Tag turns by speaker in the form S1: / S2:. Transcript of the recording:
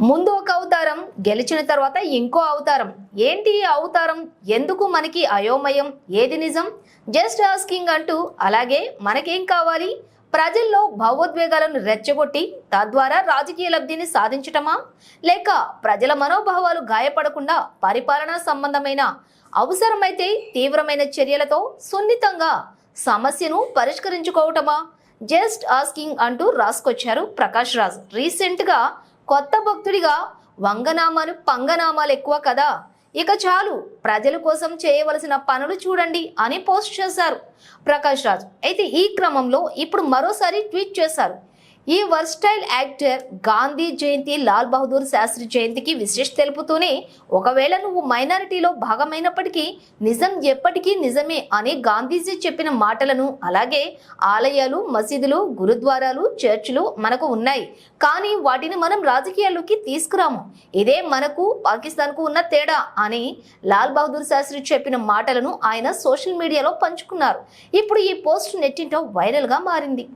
S1: ముందు ఒక అవతారం, గెలిచిన తర్వాత ఇంకో అవతారం. ఏంటి ఈ అవతారం? ఎందుకు మనకి అయోమయం? ఏది నిజం? జస్ట్ ఆస్కింగ్ అంటూ అలాగే మనకేం కావాలి? ప్రజల్లో భావోద్వేగాలను రెచ్చగొట్టి తద్వారా రాజకీయ లబ్ధిని సాధించటమా, లేక ప్రజల మనోభావాలు గాయపడకుండా పరిపాలనా సంబంధమైన అవసరమైతే తీవ్రమైన చర్యలతో సున్నితంగా సమస్యను పరిష్కరించుకోవటమా? జస్ట్ ఆస్కింగ్ అంటూ రాసుకొచ్చారు ప్రకాష్ రాజ్. రీసెంట్ గా కొత్త భక్తుడిగా వంగనామాలు పంగనామాలు ఎక్కువ కదా, ఇక చాలు ప్రజల కోసం చేయవలసిన పనులు చూడండి అని పోస్ట్ చేశారు ప్రకాష్ రాజ్. అయితే ఈ క్రమంలో ఇప్పుడు మరోసారి ట్వీట్ చేశారు. ఈ వర్స్టైల్ యాక్టర్ గాంధీ జయంతి, లాల్ బహదూర్ శాస్త్రి జయంతికి విశేష తెలుపుతూనే, ఒకవేళ నువ్వు మైనారిటీలో భాగమైనప్పటికీ నిజం ఎప్పటికీ నిజమే అని గాంధీజీ చెప్పిన మాటలను, అలాగే ఆలయాలు, మసీదులు, గురుద్వారాలు, చర్చిలు మనకు ఉన్నాయి, కానీ వాటిని మనం రాజకీయాల్లోకి తీసుకురాము. ఇదే మనకు పాకిస్తాన్కు ఉన్న తేడా అని లాల్ బహదూర్ శాస్త్రి చెప్పిన మాటలను ఆయన సోషల్ మీడియాలో పంచుకున్నారు. ఇప్పుడు ఈ పోస్ట్ నెట్టింటో వైరల్ గా మారింది.